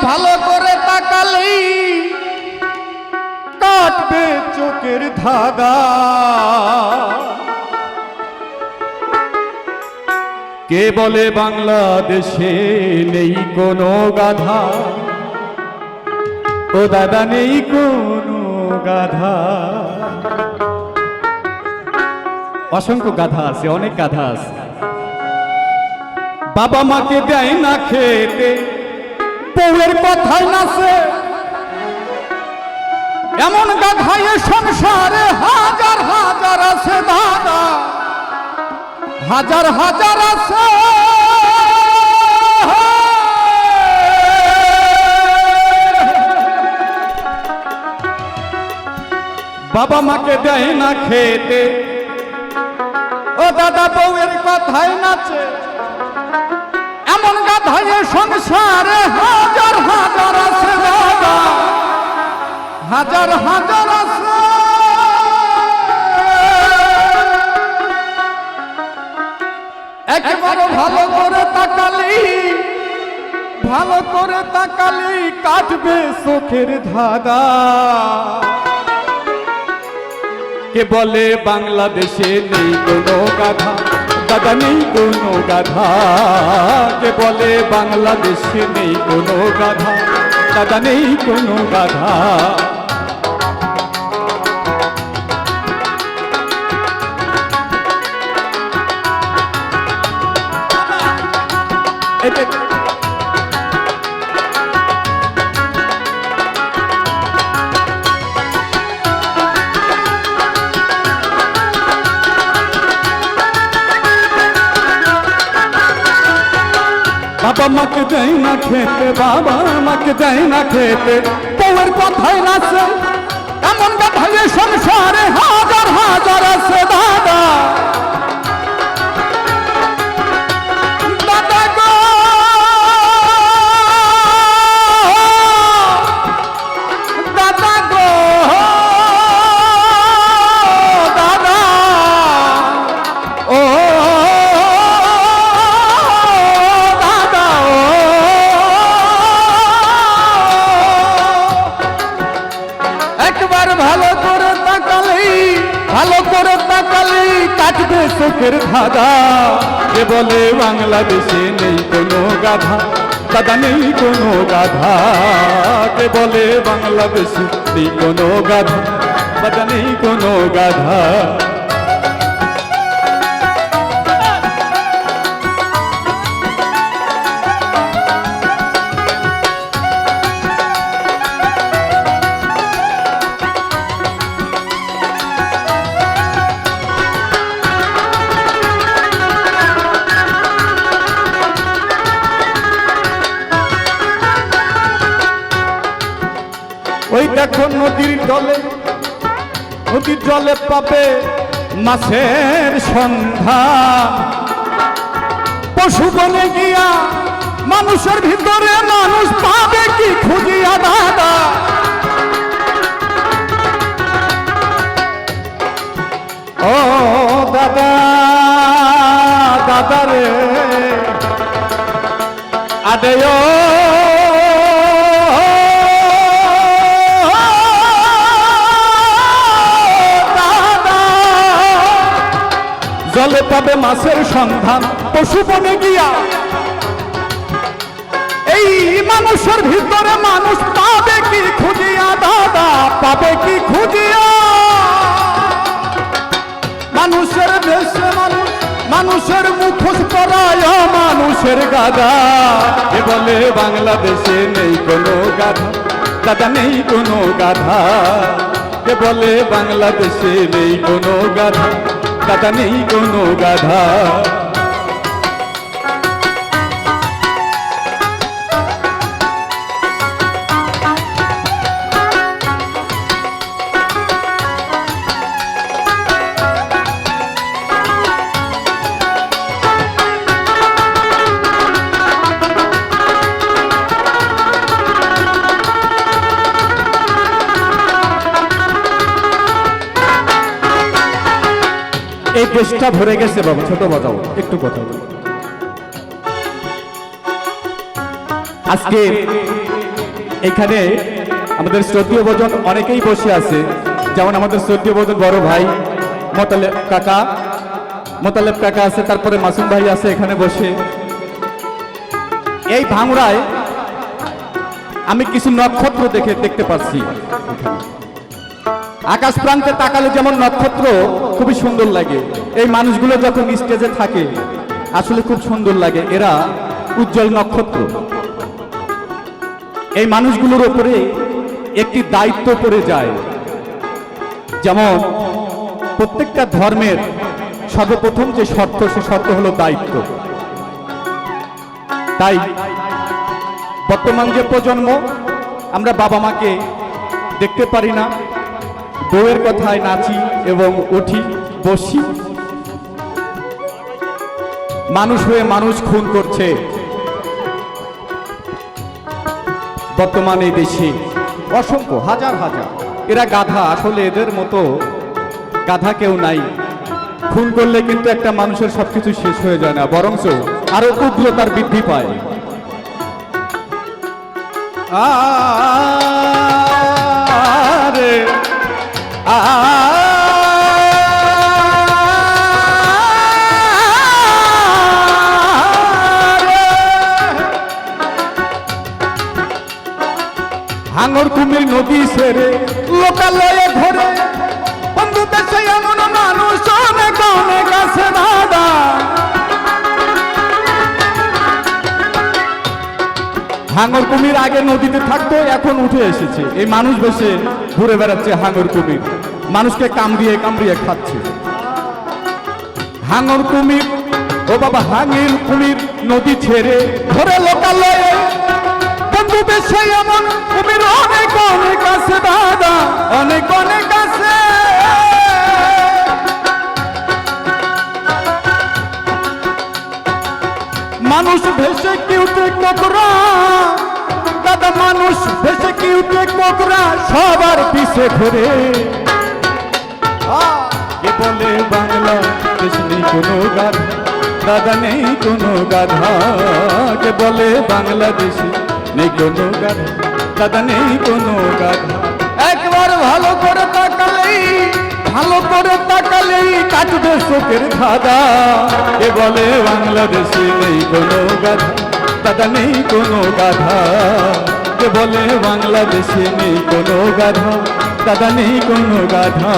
ভালো করে তাকালেই কাটবে চোখের ধাঁধা। কে বলে বাংলাদেশে নেই কোনো গাধা? ও দাদা নেই কোনো গাধা। অসংখ্য গাধা আছে, অনেক গাধা আছে। বাবা মাকে দেয় না খেতে, বউয়ের কথায় নাচে, এমন গাধায় সংসারে হাজার হাজার আছে দাদা, হাজার হাজার আছে। বাবা মাকে দেয় না খেতে, ও দাদা বউয়ের কথায় নাচে, এমন গাধায় সংসারে হাজার হাজার আছে দাদা, হাজার হাজার আছে। একবার ভালো করে তাকালি, ভালো করে তাকালি কাটবে চোখের ধাঁধা। কে বলে বাংলাদেশে নেই কোনো গাধা? দাদা নেই কোনো গাধা। কে বলে বাংলাদেশে নেই কোনো গাধা? দাদা নেই কোনো গাধা। বাবা মাকে দেয় না খেতে, বাবা মাকে দেয় না খেতে, বউয়ের কথায় নাচে, এমন গাধায় সংসারে হাজার হাজার আছে দাদা। দাদা গো দাদা গো দাদা, ও ভালো করে তাকালেই, ভালো করে তাকালেই কাটবে চোখের ধাঁধা। কে বলে বাংলাদেশে নেই কোনো গাধা? দাদা নেই কোনো গাধা। কে বলে বাংলাদেশে নেই কোনো গাধা? দাদা নেই কোনো গাধা। ওই দেখো নদীর জলে, নদীর জলে পাবে মাছের সন্ধান, পশু বনে গিয়া মানুষের ভিতরে মানুষ পাবে কি খুঁজিয়া দাদা। ও দাদা দাদা রে আদেয় জলে পাবে মাছের সন্ধান, পশু বনে গিয়া এই মানুষের ভিতরে মানুষ পাবে কি খুঁজিয়া দাদা, পাবে কি খুঁজিয়া। মানুষের দেশে মানুষ, মানুষের মুখোশ পরায় মানুষের গাধা। এ বলে বাংলাদেশে নেই কোনো গাধা? দাদা নেই কোনো গাধা। কে বলে বাংলাদেশে নেই কোনো গাধা? দাদা নেই কোনো গাধা। এই দেশটা ভরে গেছে বাবা। ছোট বাজাও একটু কথা বলি। আজকে এখানে আমাদের শ্রদ্ধেয় ভোজন অনেকেই বসে আছে, যেমন আমাদের শ্রদ্ধেয় ভোজন বড় ভাই মোতালেব কাকা আছে, তারপরে মাসুম ভাই আছে এখানে বসে। এই ভাঙড়ায় আমি কিছু নক্ষত্র দেখতে পাচ্ছি। আকাশ প্রান্তে তাকালে যেমন নক্ষত্র খুবই সুন্দর লাগে, এই মানুষগুলো যখন স্টেজে থাকে আসলে খুব সুন্দর লাগে, এরা উজ্জ্বল নক্ষত্র। এই মানুষগুলোর উপরে একটি দায়িত্ব পড়ে যায়, যেমন প্রত্যেকটা ধর্মের সর্বপ্রথম যে শর্ত, সে শর্ত হলো দায়িত্ব। তাই বর্তমান যে প্রজন্ম, আমরা বাবা মাকে দেখতে পারি না, বউয়ের কথায় নাচি এবং উঠি বসি, মানুষ হয়ে মানুষ খুন করছে বর্তমানে এই দেশে অসংখ্য হাজার হাজার। এরা গাধা, আসলে এদের মতো গাধা কেউ নাই। খুন করলে কিন্তু একটা মানুষের সবকিছু শেষ হয়ে যায় না, বরঞ্চ আরো উগ্রতার বৃদ্ধি পায়। হাঙর কুমির নদী সেরে লোকালয়ে ঘরে, বন্ধু দেশে এমন মানুষ অনেক অনেক আছে দাদা। হাঙর কুমির আগে নদীতে থাকতো, এখন উঠে এসেছে, এই মানুষ বসে ঘুরে বেড়াচ্ছে। হাঙর কুমির মানুষকে কামড়িয়ে খাচ্ছে। হাঙর কুমির, ও বাবা, হাঙির কুমির নদী ছেড়ে ঘরে লোকালয়ে, বন্ধু দেশে এমন কুমির অনেক অনেক আছে দাদা, অনেক অনেক আছে। মানুষ ভেসে কি উঠে কোকরা দাদা, মানুষ ভেসে কি উঠে কোকরা, সবার পিছে ঘুরে। কে বলে বাংলা দেশ নেই কোনো গাধা দাদা, নেই কোনো গাধা। কে বলে বাংলাদেশে নেই কোনো গাধা দাদা, নেই কোনো গাধা। একবার ভালো করে তাকালেই কাটবে চোখের ধাঁধা। কে বলে বাংলাদেশে নেই কোনো গাধা দাদা, নেই কোনো গাধা। কে বলে বাংলাদেশে নেই কোনো গাধা দাদা, নেই কোনো গাধা।